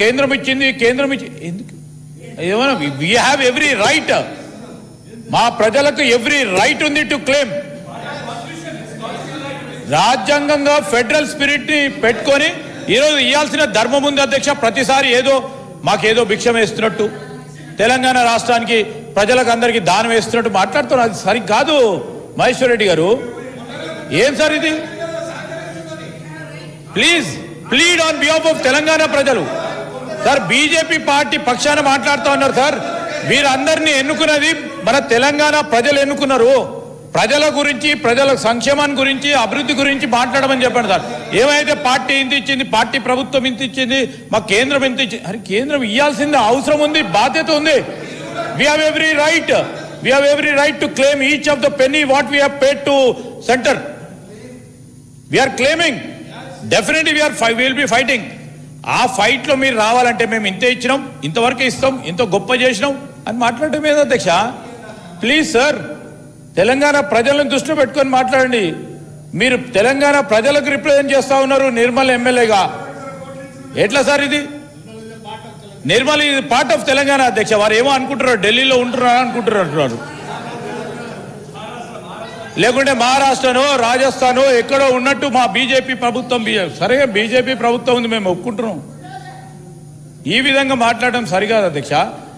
కేంద్రం ఇచ్చింది ఎందుకు ఏమన్నా వీ హ్యావ్ ఎవ్రీ రైట్, మా ప్రజలకు ఎవ్రీ రైట్ ఉంది టు క్లెయిమ్. రాజ్యాంగంగా ఫెడరల్ స్పిరిట్ ని పెట్టుకొని ఈరోజు ఇవ్వాల్సిన ధర్మం ఉంది అధ్యక్ష. ప్రతిసారి ఏదో మాకేదో భిక్షం వేస్తున్నట్టు, తెలంగాణ రాష్ట్రానికి ప్రజలకు అందరికీ దానం వేస్తున్నట్టు మాట్లాడుతున్నారు. అది సరికాదు మహేశ్వర్ రెడ్డి గారు. ఏం సార్ ఇది? Please plead on behalf of Telangana ప్రజలు. సార్ బీజేపీ పార్టీ పక్షాన మాట్లాడుతూ ఉన్నారు సార్. వీరందరినీ ఎన్నుకున్నది మన తెలంగాణ ప్రజలు ఎన్నుకున్నారు. ప్రజల గురించి, ప్రజల సంక్షేమాన్ని గురించి, అభివృద్ధి గురించి మాట్లాడమని చెప్పండి సార్. ఏమైతే పార్టీ ఇంత ఇచ్చింది, పార్టీ ప్రభుత్వం ఇంత ఇచ్చింది, మా కేంద్రం ఇంత ఇచ్చింది, అరే కేంద్రం ఇవ్వాల్సింది అవసరం ఉంది, బాధ్యత ఉంది. We have every right to claim each of the penny what we have paid to centre. We are claiming, definitely will be fighting. ఆ ఫైట్ లో మీరు రావాలంటే మేము ఇంతే ఇచ్చినాం, ఇంతవరకు ఇస్తాం, ఇంత గొప్ప చేసినాం అని మాట్లాడటం ఏదో అధ్యక్ష. ప్లీజ్ సార్, తెలంగాణ ప్రజలను దృష్టిలో పెట్టుకొని మాట్లాడండి. మీరు తెలంగాణ ప్రజలకు రిప్రజెంట్ చేస్తా ఉన్నారు నిర్మల్ ఎమ్మెల్యేగా. ఎట్లా సార్ ఇది? నిర్మల్ ఇది పార్ట్ ఆఫ్ తెలంగాణ అధ్యక్ష. వారు ఏమో అనుకుంటున్నారు, ఢిల్లీలో ఉంటున్నారు అనుకుంటున్నారు, లేకుంటే మహారాష్ట్రనో రాజస్థానో ఎక్కడో ఉన్నట్టు మా బీజేపీ ప్రభుత్వం. సరే బీజేపీ ప్రభుత్వం ఉంది, మేము ఒప్పుకుంటున్నాం. ఈ విధంగా మాట్లాడడం సరికాదు అధ్యక్ష.